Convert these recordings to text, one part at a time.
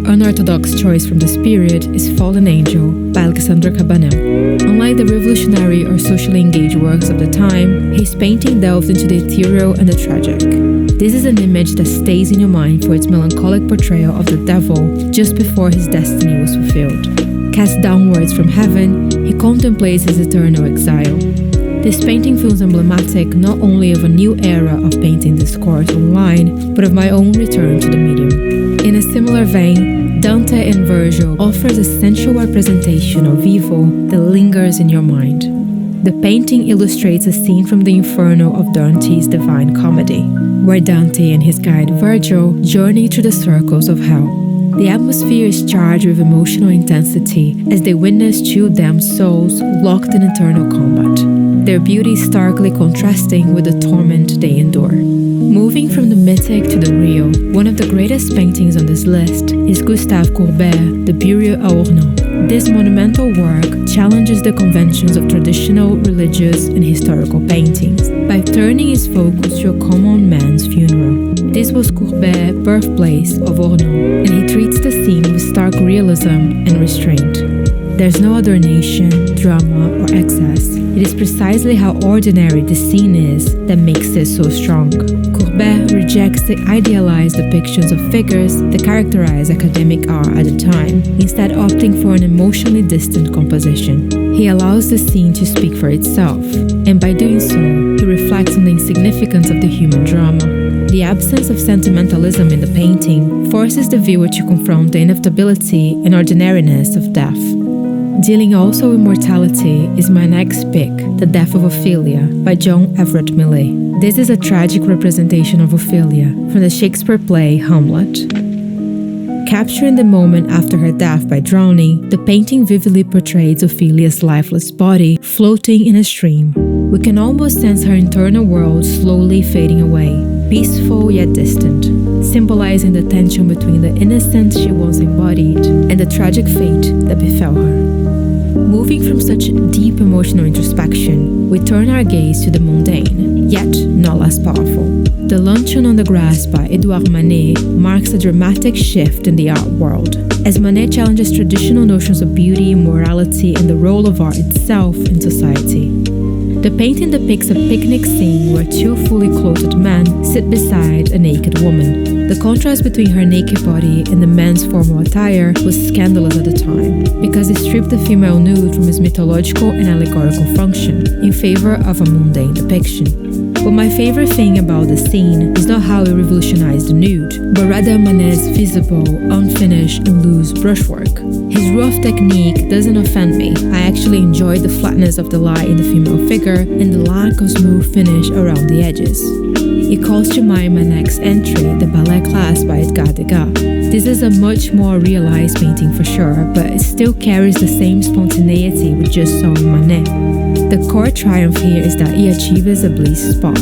unorthodox choice from this period is Fallen Angel by Alexandre Cabanel. Unlike the revolutionary or socially engaged works of the time, his painting delves into the ethereal and the tragic. This is an image that stays in your mind for its melancholic portrayal of the devil just before his destiny was fulfilled. Cast downwards from heaven, he contemplates his eternal exile. This painting feels emblematic not only of a new era of painting discourse online, but of my own return to the medium. In a similar vein, Dante and Virgil offers a sensual representation of evil that lingers in your mind. The painting illustrates a scene from the Inferno of Dante's Divine Comedy, where Dante and his guide Virgil journey through the circles of hell. The atmosphere is charged with emotional intensity as they witness two damned souls locked in eternal combat, their beauty starkly contrasting with the torment they endure. Moving from the mythic to the real, one of the greatest paintings on this list is Gustave Courbet's The Burial à Ornans. This monumental work challenges the conventions of traditional, religious, and historical paintings by turning its focus to a common man's funeral. This was Courbet's birthplace of Ornans, and he treats the scene with stark realism and restraint. There's no adornation, drama, or excess. It is precisely how ordinary the scene is that makes it so strong. Courbet rejects the idealized depictions of figures that characterize academic art at the time, instead opting for an emotionally distant composition. He allows the scene to speak for itself, and by doing so, he reflects on the insignificance of the human drama. The absence of sentimentalism in the painting forces the viewer to confront the inevitability and ordinariness of death. Dealing also with mortality is my next pick, The Death of Ophelia by John Everett Millais. This is a tragic representation of Ophelia from the Shakespeare play Hamlet. Capturing the moment after her death by drowning, the painting vividly portrays Ophelia's lifeless body floating in a stream. We can almost sense her internal world slowly fading away, peaceful yet distant, symbolizing the tension between the innocence she once embodied and the tragic fate that befell her. Moving from such deep emotional introspection, we turn our gaze to the mundane, yet not less powerful. The Luncheon on the Grass by Edouard Manet marks a dramatic shift in the art world, as Manet challenges traditional notions of beauty, morality, and the role of art itself in society. The painting depicts a picnic scene where two fully clothed men sit beside a naked woman. The contrast between her naked body and the man's formal attire was scandalous at the time, because it stripped the female nude from its mythological and allegorical function in favor of a mundane depiction. But my favorite thing about the scene is not how it revolutionized the nude, but rather Manet's visible, unfinished, and loose brushwork. His rough technique doesn't offend me. I actually enjoy the flatness of the light in the female figure and the lack of smooth finish around the edges. It calls to mind my next entry, The Ballet Class by Edgar Degas. This is a much more realized painting for sure, but it still carries the same spontaneity we just saw in Manet. The core triumph here is that he achieves a bliss spot.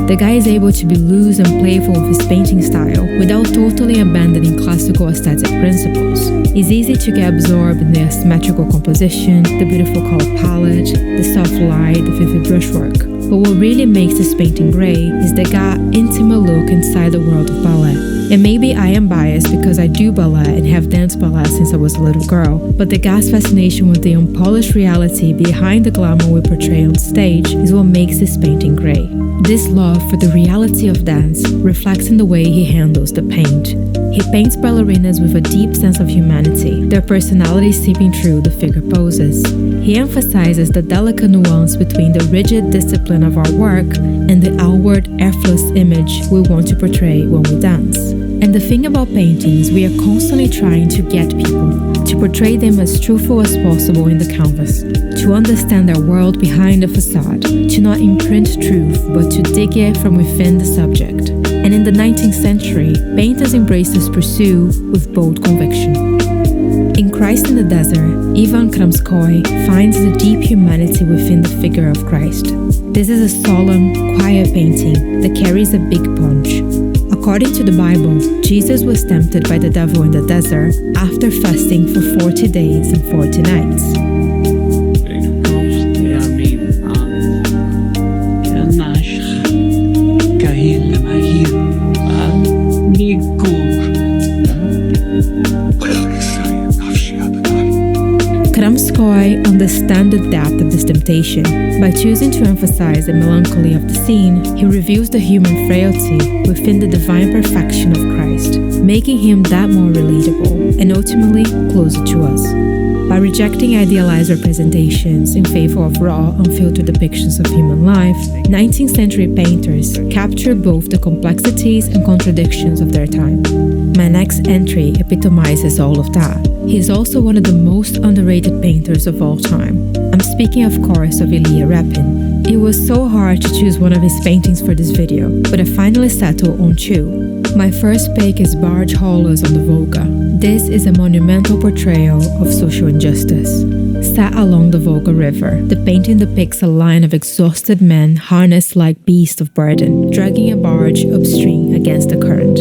The guy is able to be loose and playful with his painting style without totally abandoning classical aesthetic principles. It's easy to get absorbed in the asymmetrical composition, the beautiful color palette, the soft light, the vivid brushwork. But what really makes this painting great is the Degas' intimate look inside the world of ballet. And maybe I am biased because I do ballet and have danced ballet since I was a little girl, but Degas' fascination with the unpolished reality behind the glamour we portray on stage is what makes this painting great. This love for the reality of dance reflects in the way he handles the paint. He paints ballerinas with a deep sense of humanity, their personalities seeping through the figure poses. He emphasizes the delicate nuance between the rigid discipline of our work and the outward, effortless image we want to portray when we dance. And the thing about paintings, we are constantly trying to get people, to portray them as truthful as possible in the canvas, to understand their world behind the facade, to not imprint truth, but to dig it from within the subject. And in the 19th century, painters embraced this pursuit with bold conviction. In Christ in the Desert, Ivan Kramskoy finds the deep humanity within the figure of Christ. This is a solemn, quiet painting that carries a big punch. According to the Bible, Jesus was tempted by the devil in the desert after fasting for 40 days and 40 nights. Tolstoy understands the depth of this temptation. By choosing to emphasize the melancholy of the scene, he reveals the human frailty within the divine perfection of Christ, making him that more relatable and ultimately closer to us. By rejecting idealized representations in favor of raw, unfiltered depictions of human life, 19th century painters captured both the complexities and contradictions of their time. My next entry epitomizes all of that. He is also one of the most underrated painters of all time. I'm speaking, of course, of Ilya Repin. It was so hard to choose one of his paintings for this video, but I finally settled on two. My first pick is Barge Haulers on the Volga. This is a monumental portrayal of social injustice. Set along the Volga River, the painting depicts a line of exhausted men harnessed like beasts of burden, dragging a barge upstream against the current.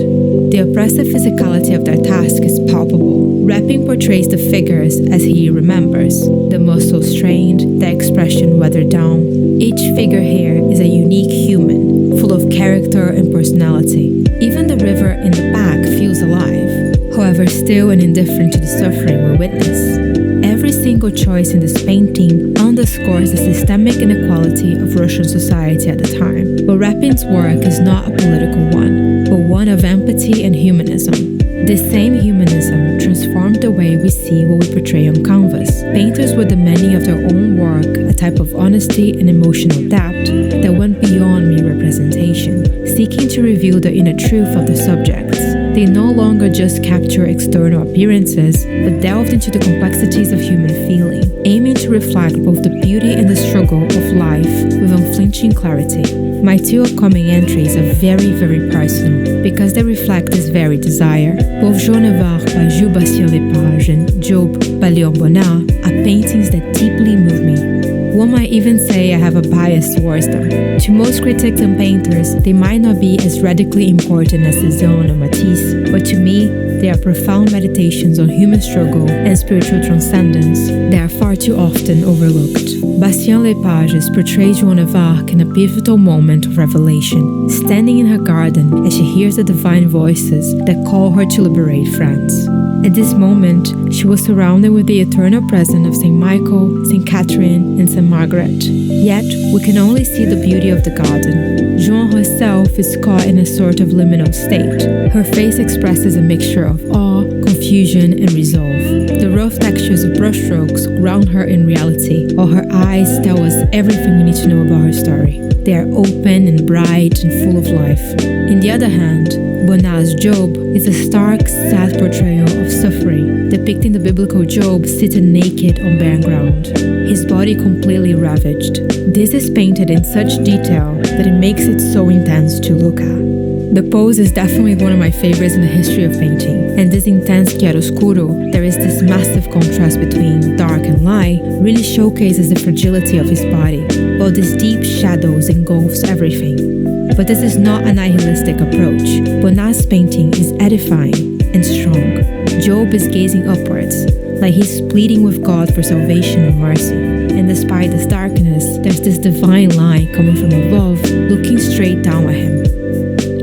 The oppressive physicality of their task is palpable. Repin portrays the figures as he remembers, the muscles strained, their expression weathered down. Each figure here is a unique human, full of character and personality. Even the river in the back feels alive, however still and indifferent to the suffering we witness. Every single choice in this painting underscores the systemic inequality of Russian society at the time. But Repin's work is not a political one, but one of empathy and humanism. This same humanism transformed the way we see what we portray on canvas. Painters were demanding of their own work a type of honesty and emotional depth that went beyond mere representation, seeking to reveal the inner truth of the subjects. They no longer just capture external appearances, but delved into the complexities of human feeling, aiming to reflect both the beauty and the struggle of life with unflinching clarity. My two upcoming entries are very personal, because they reflect this very desire. Both Jaune et Vert by Jules Bastien-Lepage and Job by Léon Bonnat are paintings that deeply move me. One might even say I have a bias towards them. To most critics and painters, they might not be as radically important as Cézanne or Matisse, but to me, they are profound meditations on human struggle and spiritual transcendence that are far too often overlooked. Bastien-Lepage portrays Joan of Arc in a pivotal moment of revelation, standing in her garden as she hears the divine voices that call her to liberate France. At this moment, she was surrounded with the eternal presence of Saint Michael, Saint Catherine, and Saint Margaret. Yet, we can only see the beauty of the garden. Joan herself is caught in a sort of liminal state. Her face expresses a mixture of awe, confusion, and resolve. The rough textures of brushstrokes ground her in reality, while her eyes tell us everything we need to know about her story. They are open and bright and full of life. On the other hand, Bonnat's Job is a stark, sad portrayal of suffering, depicting the biblical Job sitting naked on barren ground, his body completely ravaged. This is painted in such detail that it makes it so intense to look at. The pose is definitely one of my favorites in the history of painting, and this intense chiaroscuro, there is this massive contrast between dark and light, really showcases the fragility of his body, while this deep shadows engulfs everything. But this is not a nihilistic approach. Bonnat's painting is edifying and strong. Job is gazing upwards, like he's pleading with God for salvation and mercy. And despite this darkness, there's this divine light coming from above, looking straight down at him.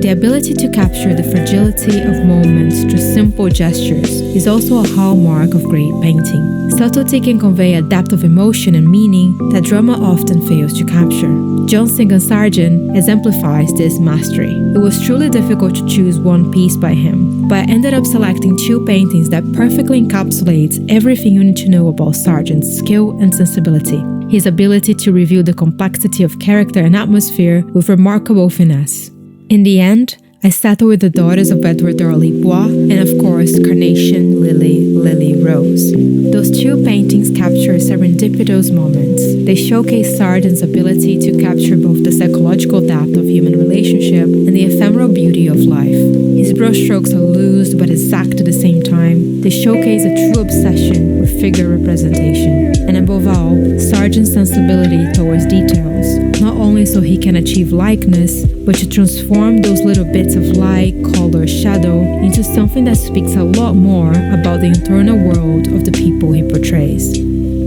The ability to capture the fragility of moments through simple gestures is also a hallmark of great painting. Subtlety can convey a depth of emotion and meaning that drama often fails to capture. John Singer Sargent exemplifies this mastery. It was truly difficult to choose one piece by him, but I ended up selecting two paintings that perfectly encapsulate everything you need to know about Sargent's skill and sensibility. His ability to reveal the complexity of character and atmosphere with remarkable finesse. In the end, I settled with the daughters of Edward Darley Bois and of course Carnation, Lily, Rose. Those two paintings capture serendipitous moments. They showcase Sargent's ability to capture both the psychological depth of human relationship and the ephemeral beauty of life. His brushstrokes are loose but exact at the same time. They showcase a true obsession with figure representation. And above all, Sargent's sensibility towards details, not only so he can achieve likeness, but to transform those little bits of light, color, shadow into something that speaks a lot more about the internal world of the people he portrays.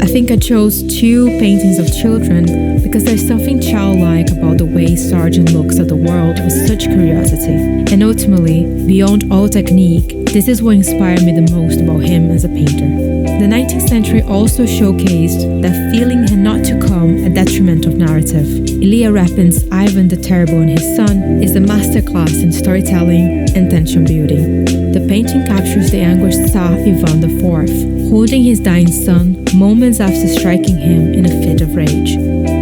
I think I chose two paintings of children because there's something childlike about the way Sargent looks at the world with such curiosity. And ultimately, beyond all technique, this is what inspired me the most about him as a painter. The 19th century also showcased that feeling had not to come at detriment of narrative. Elia Rapin's Ivan the Terrible and His Son is a masterclass in storytelling and tension building. The painting captures the anguished Tsar Ivan IV, holding his dying son moments after striking him in a fit of rage.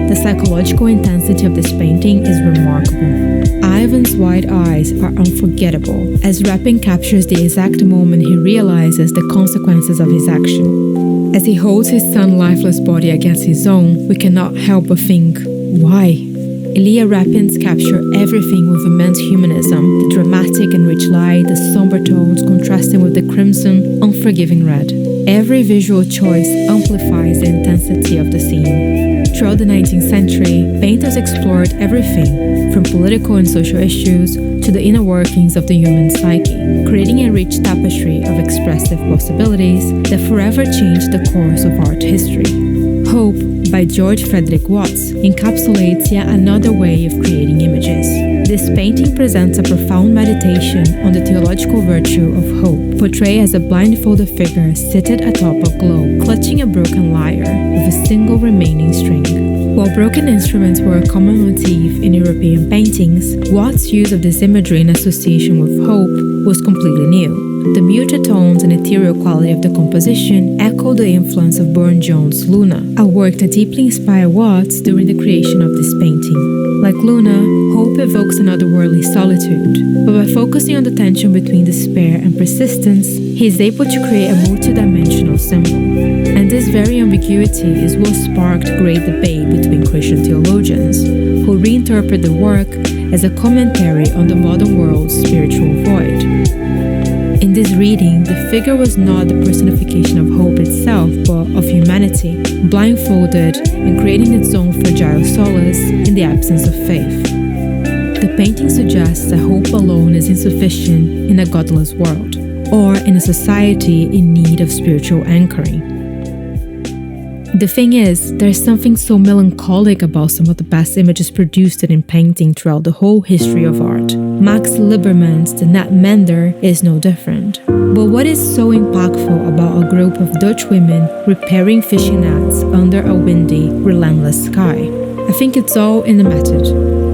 The psychological intensity of this painting is remarkable. Ivan's wide eyes are unforgettable, as Rapin captures the exact moment he realizes the consequences of his action. As he holds his son's lifeless body against his own, we cannot help but think, why? Elia Rapin's capture everything with immense humanism, the dramatic and rich light, the somber tones contrasting with the crimson, unforgiving red. Every visual choice amplifies the intensity of the scene. Throughout the 19th century, painters explored everything, from political and social issues to the inner workings of the human psyche, creating a rich tapestry of expressive possibilities that forever changed the course of art history. Hope, by George Frederick Watts, encapsulates yet another way of creating images. This painting presents a profound meditation on the theological virtue of hope, portrayed as a blindfolded figure seated atop a globe, clutching a broken lyre with a single remaining string. While broken instruments were a common motif in European paintings, Watts' use of this imagery in association with hope was completely new. The muted tones and ethereal quality of the composition echo the influence of Burne-Jones' Luna, a work that deeply inspired Watts during the creation of this painting. Like Luna, hope evokes an otherworldly solitude, but by focusing on the tension between despair and persistence, he is able to create a multidimensional symbol. And this very ambiguity is what sparked great debate between Christian theologians, who reinterpret the work as a commentary on the modern world's spiritual void. In this reading, the figure was not the personification of hope itself, but of humanity, blindfolded and creating its own fragile solace in the absence of faith. The painting suggests that hope alone is insufficient in a godless world, or in a society in need of spiritual anchoring. The thing is, there's something so melancholic about some of the best images produced in painting throughout the whole history of art. Max Lieberman's The Net Mender is no different. But what is so impactful about a group of Dutch women repairing fishing nets under a windy, relentless sky? I think it's all in the method.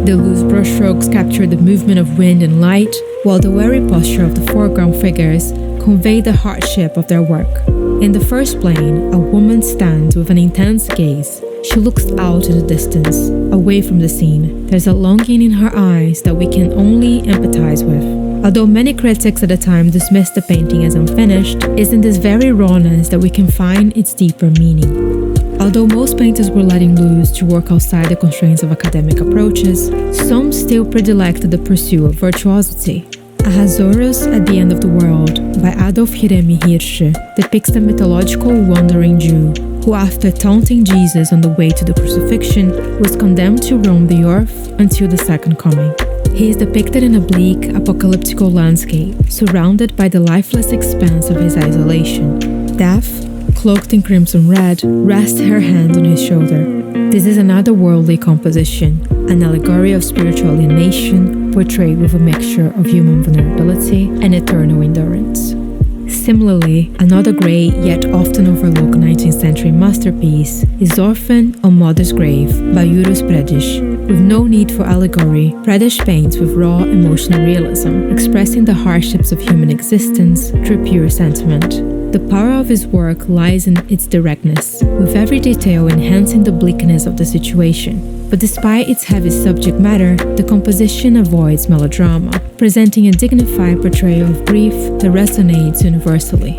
The loose brushstrokes capture the movement of wind and light, while the wary posture of the foreground figures convey the hardship of their work. In the first plane, a woman stands with an intense gaze. She looks out in the distance, away from the scene. There's a longing in her eyes that we can only empathize with. Although many critics at the time dismissed the painting as unfinished, it's in this very rawness that we can find its deeper meaning. Although most painters were letting loose to work outside the constraints of academic approaches, some still predilected the pursuit of virtuosity. Ahasuerus at the End of the World by Adolf Jeremy Hirsch depicts the mythological wandering Jew who, after taunting Jesus on the way to the crucifixion, was condemned to roam the earth until the second coming. He is depicted in a bleak, apocalyptical landscape, surrounded by the lifeless expanse of his isolation. Death, cloaked in crimson red, rests her hand on his shoulder. This is another worldly composition, an allegory of spiritual alienation, portrayed with a mixture of human vulnerability and eternal endurance. Similarly, another great yet often overlooked 19th century masterpiece is Orphan on Mother's Grave by Juris Predisch. With no need for allegory, Predisch paints with raw emotional realism, expressing the hardships of human existence through pure sentiment. The power of his work lies in its directness, with every detail enhancing the bleakness of the situation. But despite its heavy subject matter, the composition avoids melodrama, presenting a dignified portrayal of grief that resonates universally.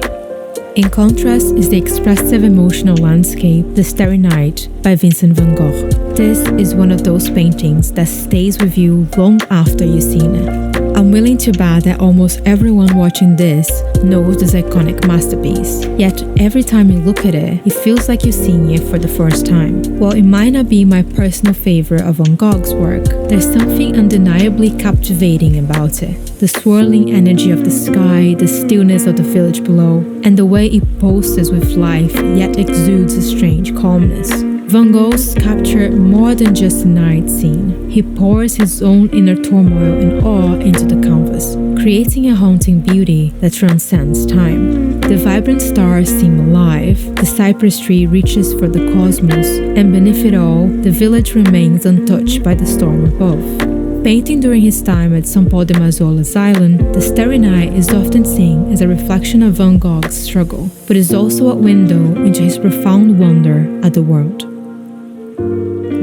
In contrast is the expressive emotional landscape The Starry Night by Vincent van Gogh. This is one of those paintings that stays with you long after you've seen it. I'm willing to bet that almost everyone watching this knows this iconic masterpiece. Yet, every time you look at it, it feels like you're seeing it for the first time. While it might not be my personal favorite of Van Gogh's work, there's something undeniably captivating about it. The swirling energy of the sky, the stillness of the village below, and the way it pulses with life yet exudes a strange calmness. Van Gogh's captured more than just a night scene. He pours his own inner turmoil and awe into the canvas, creating a haunting beauty that transcends time. The vibrant stars seem alive, the cypress tree reaches for the cosmos, and beneath it all, the village remains untouched by the storm above. Painting during his time at São Paulo de Mazzola's island, the Starry Night is often seen as a reflection of Van Gogh's struggle, but is also a window into his profound wonder at the world.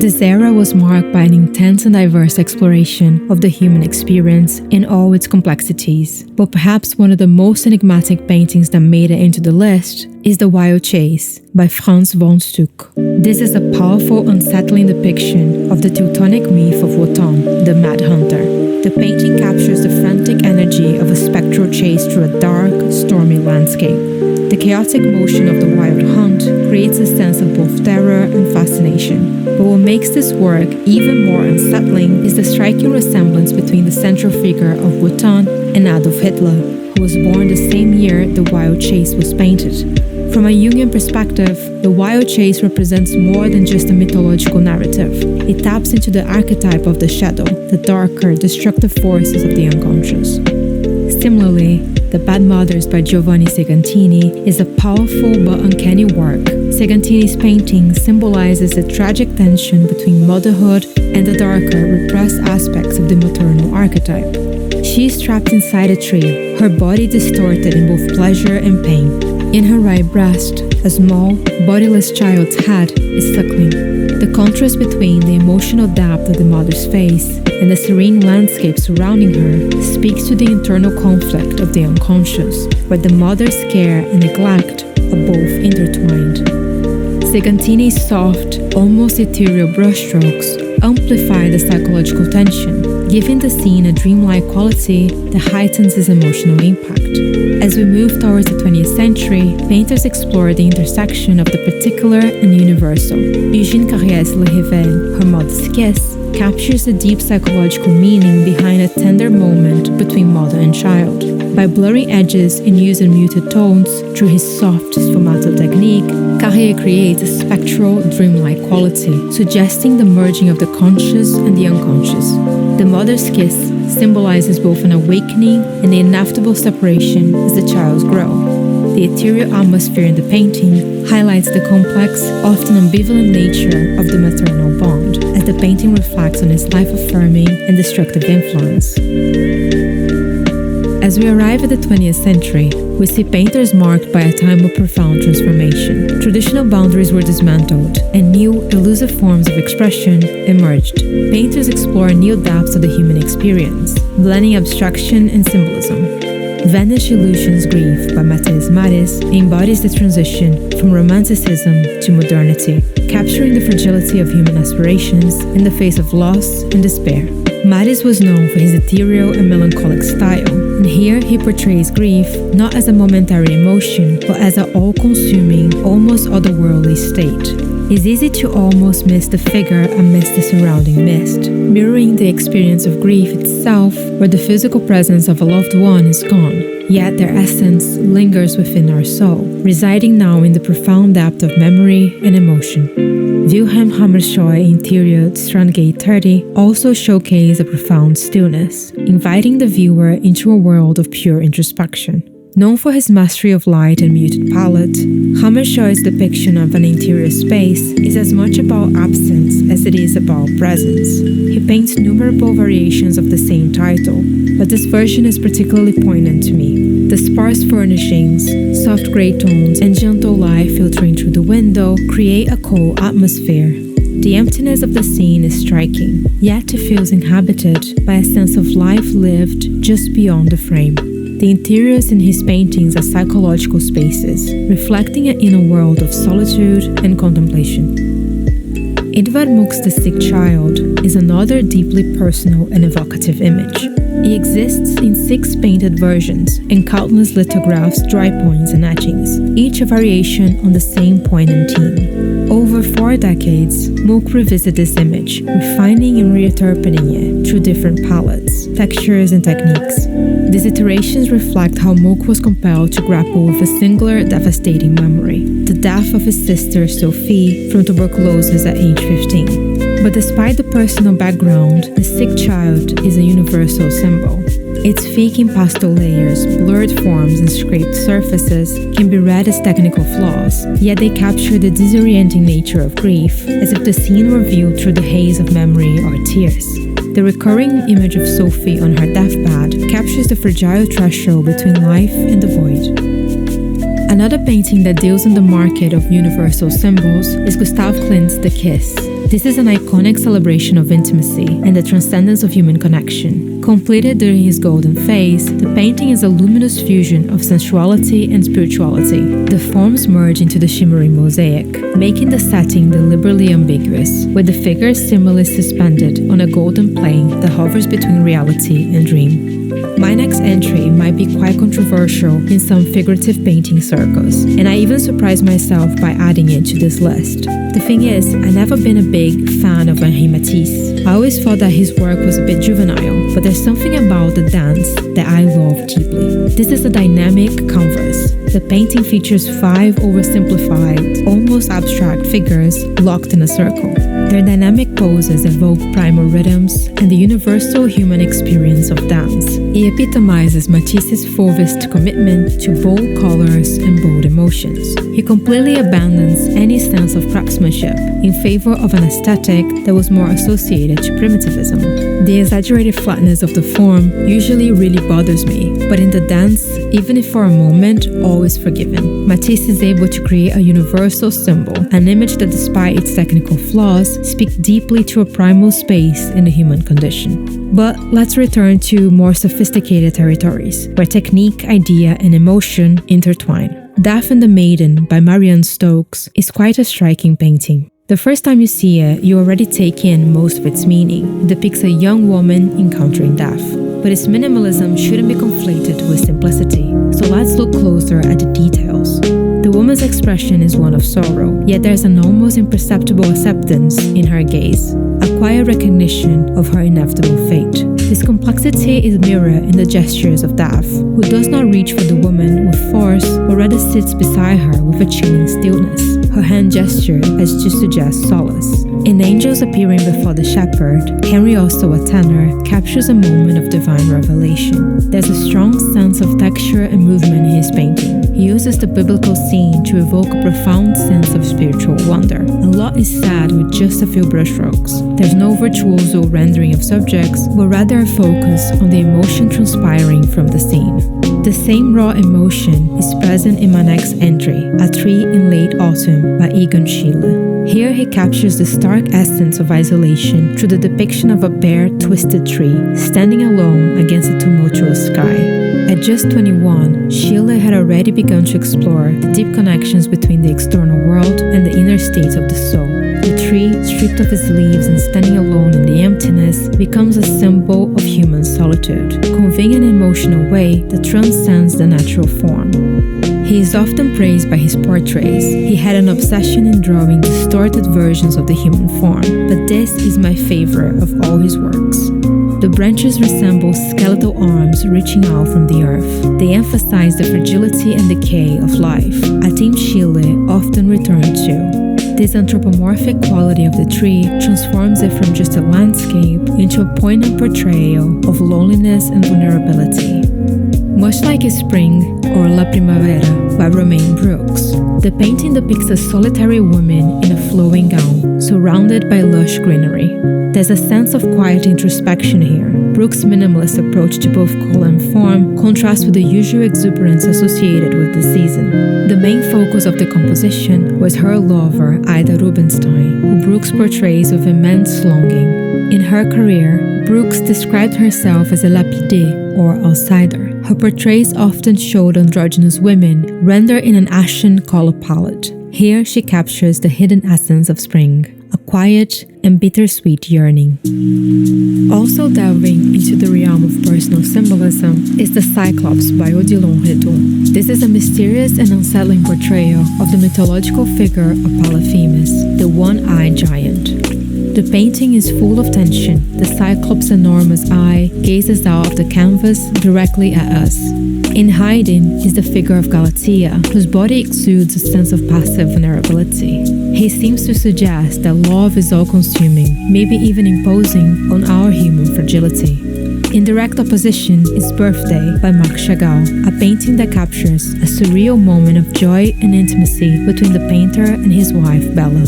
This era was marked by an intense and diverse exploration of the human experience in all its complexities, but perhaps one of the most enigmatic paintings that made it into the list is The Wild Chase by Frans van Stuk. This is a powerful, unsettling depiction of the Teutonic myth of Wotan, the Mad Hunter. The painting captures the frantic energy of a spectral chase through a dark, stormy landscape. The chaotic motion of the wild hunt creates a sense of both terror and fascination. But what makes this work even more unsettling is the striking resemblance between the central figure of Wotan and Adolf Hitler, who was born the same year The Wild Chase was painted. From a Jungian perspective, The Wild Chase represents more than just a mythological narrative. It taps into the archetype of the shadow, the darker, destructive forces of the unconscious. Similarly, The Bad Mothers by Giovanni Segantini is a powerful but uncanny work. Segantini's painting symbolizes the tragic tension between motherhood and the darker, repressed aspects of the maternal archetype. She is trapped inside a tree, her body distorted in both pleasure and pain. In her right breast, a small, bodiless child's head is suckling. The contrast between the emotional depth of the mother's face and the serene landscape surrounding her speaks to the internal conflict of the unconscious, where the mother's care and neglect are both intertwined. Segantini's soft, almost ethereal brushstrokes amplify the psychological tension, giving the scene a dreamlike quality that heightens its emotional impact. As we move towards the 20th century, painters explore the intersection of the particular and universal. Eugène Carrier's Le Réveil, Her Mother's Kiss, captures the deep psychological meaning behind a tender moment between mother and child. By blurring edges and using muted tones through his soft sfumato technique, Carrier creates a spectral, dreamlike quality, suggesting the merging of the conscious and the unconscious. The mother's kiss symbolizes both an awakening and the inevitable separation as the child grows. The ethereal atmosphere in the painting highlights the complex, often ambivalent nature of the maternal bond, as the painting reflects on its life-affirming and destructive influence. As we arrive at the 20th century, we see painters marked by a time of profound transformation. Traditional boundaries were dismantled, and new, elusive forms of expression emerged. Painters explore new depths of the human experience, blending abstraction and symbolism. Vanish Illusions Grief by Matheus Mares embodies the transition from romanticism to modernity, capturing the fragility of human aspirations in the face of loss and despair. Mares was known for his ethereal and melancholic style, and here he portrays grief not as a momentary emotion, but as an all-consuming, almost otherworldly state. It's easy to almost miss the figure amidst the surrounding mist, mirroring the experience of grief itself, where the physical presence of a loved one is gone, yet their essence lingers within our soul, residing now in the profound depth of memory and emotion. Wilhelm Hammershøi interior Strandgate 30 also showcase a profound stillness, inviting the viewer into a world of pure introspection. Known for his mastery of light and muted palette, Hammershøi's depiction of an interior space is as much about absence as it is about presence. He paints innumerable variations of the same title, but this version is particularly poignant to me. The sparse furnishings, soft gray tones, and gentle light filtering through the window create a cold atmosphere. The emptiness of the scene is striking, yet it feels inhabited by a sense of life lived just beyond the frame. The interiors in his paintings are psychological spaces, reflecting an inner world of solitude and contemplation. Edvard Munch's The Sick Child is another deeply personal and evocative image. It exists in 6 painted versions and countless lithographs, dry points, and etchings, each a variation on the same poignant theme. Over 4 decades, Munch revisited this image, refining and reinterpreting it through different palettes, textures, and techniques. These iterations reflect how Munch was compelled to grapple with a singular, devastating memory, the death of his sister Sophie from tuberculosis at age 15. But despite the personal background, the sick child is a universal symbol. Its thick and pastel layers, blurred forms, and scraped surfaces can be read as technical flaws, yet they capture the disorienting nature of grief, as if the scene were viewed through the haze of memory or tears. The recurring image of Sophie on her deathbed captures the fragile threshold between life and the void. Another painting that deals in the market of universal symbols is Gustav Klimt's The Kiss. This is an iconic celebration of intimacy and the transcendence of human connection. Completed during his golden phase, the painting is a luminous fusion of sensuality and spirituality. The forms merge into the shimmering mosaic, making the setting deliberately ambiguous, with the figures seemingly suspended on a golden plane that hovers between reality and dream. My next entry might be quite controversial in some figurative painting circles, and I even surprised myself by adding it to this list. The thing is, I've never been a big fan of Henri Matisse. I always thought that his work was a bit juvenile, but there's something about the dance that I love deeply. This is a dynamic canvas. The painting features 5 oversimplified, almost abstract figures locked in a circle. Their dynamic poses evoke primal rhythms and the universal human experience of dance. It epitomizes Matisse's fullest commitment to bold colors and bold emotions. He completely abandons any sense of craftsmanship in favor of an aesthetic that was more associated to primitivism. The exaggerated flatness of the form usually really bothers me, but in the dance, even if for a moment, all is forgiven. Matisse is able to create a universal symbol, an image that despite its technical flaws, speaks deeply to a primal space in the human condition. But let's return to more sophisticated territories, where technique, idea, and emotion intertwine. Death and the Maiden by Marianne Stokes is quite a striking painting. The first time you see it, you already take in most of its meaning. It depicts a young woman encountering death. But its minimalism shouldn't be conflated with simplicity, so let's look closer at the details. The woman's expression is one of sorrow, yet there's an almost imperceptible acceptance in her gaze, a quiet recognition of her inevitable fate. This complexity is mirrored in the gestures of Death, who does not reach for the woman with force, but rather sits beside her with a chilling stillness, her hand gesture as to suggest solace. In Angels Appearing Before the Shepherd, Henry, also a tenor, captures a moment of divine revelation. There's a strong sense of texture and movement in his painting. He uses the biblical scene to evoke a profound sense of spiritual wonder. A lot is said with just a few brushstrokes. There's no virtuoso rendering of subjects, but rather a focus on the emotion transpiring from the scene. The same raw emotion is present in my next entry, A Tree in Late Autumn by Egon Schiele. Here he captures the stark essence of isolation through the depiction of a bare, twisted tree standing alone against a tumultuous sky. At just 21, Schiele had already begun to explore the deep connections between the external world and the inner states of the soul. The tree, stripped of its leaves and standing alone in the emptiness, becomes a symbol of human solitude, conveying an emotional way that transcends the natural form. He is often praised by his portraits. He had an obsession in drawing distorted versions of the human form, but this is my favorite of all his works. The branches resemble skeletal arms reaching out from the earth. They emphasize the fragility and decay of life, a theme Schiele often returned to. This anthropomorphic quality of the tree transforms it from just a landscape into a poignant portrayal of loneliness and vulnerability. Much like Spring or La Primavera by Romaine Brooks, the painting depicts a solitary woman in a flowing gown, surrounded by lush greenery. There's a sense of quiet introspection here. Brooks' minimalist approach to both color and form contrasts with the usual exuberance associated with the season. The main focus of the composition was her lover, Ida Rubinstein, who Brooks portrays with immense longing. In her career, Brooks described herself as a lapidée, or outsider. Her portraits often showed androgynous women rendered in an ashen color palette. Here she captures the hidden essence of spring, a quiet and bittersweet yearning. Also delving into the realm of personal symbolism is The Cyclops by Odilon Redon. This is a mysterious and unsettling portrayal of the mythological figure of Polyphemus, the one-eyed giant. The painting is full of tension. The Cyclops' enormous eye gazes out of the canvas directly at us. In hiding is the figure of Galatea, whose body exudes a sense of passive vulnerability. He seems to suggest that love is all-consuming, maybe even imposing on our human fragility. In direct opposition is Birthday by Marc Chagall, a painting that captures a surreal moment of joy and intimacy between the painter and his wife, Bella.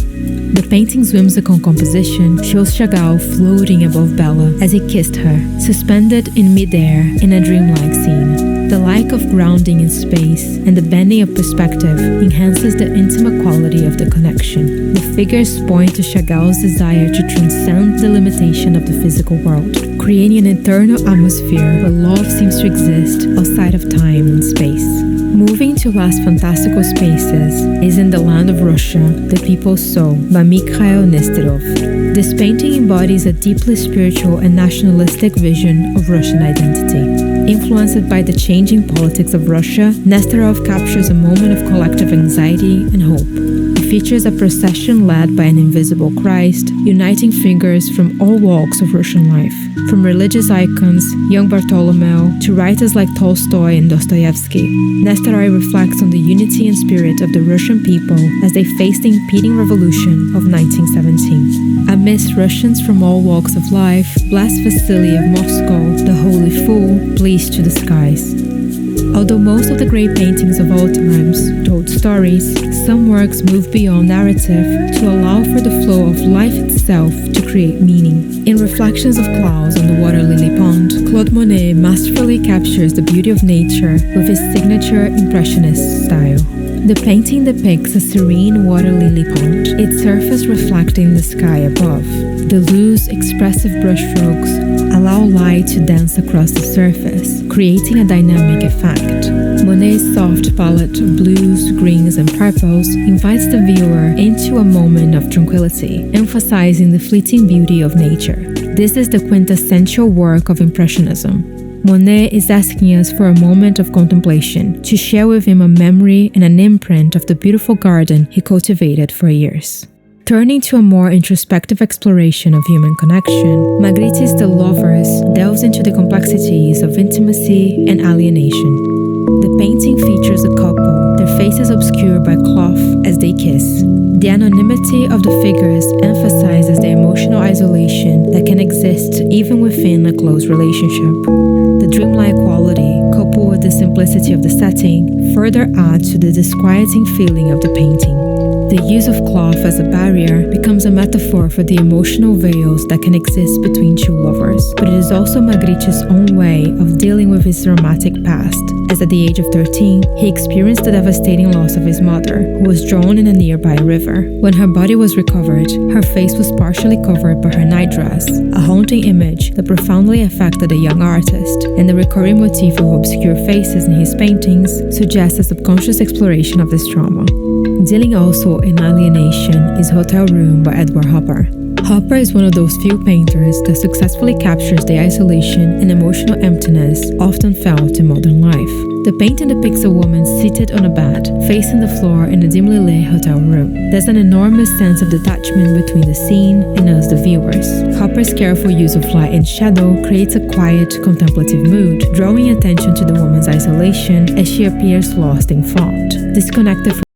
The painting's whimsical composition shows Chagall floating above Bella as he kissed her, suspended in midair in a dreamlike scene. The lack of grounding in space and the bending of perspective enhances the intimate quality of the connection. The figures point to Chagall's desire to transcend the limitation of the physical world, creating an eternal atmosphere where love seems to exist outside of time and space. Moving to last fantastical spaces is In the Land of Russia, the People's Soul by Mikhail Nesterov. This painting embodies a deeply spiritual and nationalistic vision of Russian identity. Influenced by the changing politics of Russia, Nesterov captures a moment of collective anxiety and hope. It features a procession led by an invisible Christ, uniting figures from all walks of Russian life. From religious icons, young Bartholomew, to writers like Tolstoy and Dostoevsky, Nesterov reflects on the unity and spirit of the Russian people as they faced the impending revolution of 1917. Amidst Russians from all walks of life, blessed Vasily of Moscow, the Holy Fool, pleased to the skies. Although most of the great paintings of all times told stories, some works move beyond narrative to allow for the flow of life itself to create meaning. In Reflections of Clouds on the Water Lily Pond, Claude Monet masterfully captures the beauty of nature with his signature Impressionist style. The painting depicts a serene water lily pond, its surface reflecting the sky above. The loose, expressive brushstrokes allow light to dance across the surface, creating a dynamic effect. Monet's soft palette of blues, greens, and purples invites the viewer into a moment of tranquility, emphasizing the fleeting beauty of nature. This is the quintessential work of Impressionism. Monet is asking us for a moment of contemplation, to share with him a memory and an imprint of the beautiful garden he cultivated for years. Turning to a more introspective exploration of human connection, Magritte's The Lovers delves into the complexities of intimacy and alienation. The painting features a couple, their faces obscured by cloth as they kiss. The anonymity of the figures emphasizes the emotional isolation that can exist even within a close relationship. The dreamlike quality, coupled with the simplicity of the setting, further adds to the disquieting feeling of the painting. The use of cloth as a barrier becomes a metaphor for the emotional veils that can exist between two lovers, but it is also Magritte's own way of dealing with his traumatic past, as at the age of 13, he experienced the devastating loss of his mother, who was drowned in a nearby river. When her body was recovered, her face was partially covered by her nightdress, a haunting image that profoundly affected the young artist, and the recurring motif of obscure faces in his paintings suggests a subconscious exploration of this trauma. Dealing also in alienation is Hotel Room by Edward Hopper. Hopper is one of those few painters that successfully captures the isolation and emotional emptiness often felt in modern life. The painting depicts a woman seated on a bed, facing the floor in a dimly lit hotel room. There's an enormous sense of detachment between the scene and us, the viewers. Hopper's careful use of light and shadow creates a quiet, contemplative mood, drawing attention to the woman's isolation as she appears lost in thought, disconnected from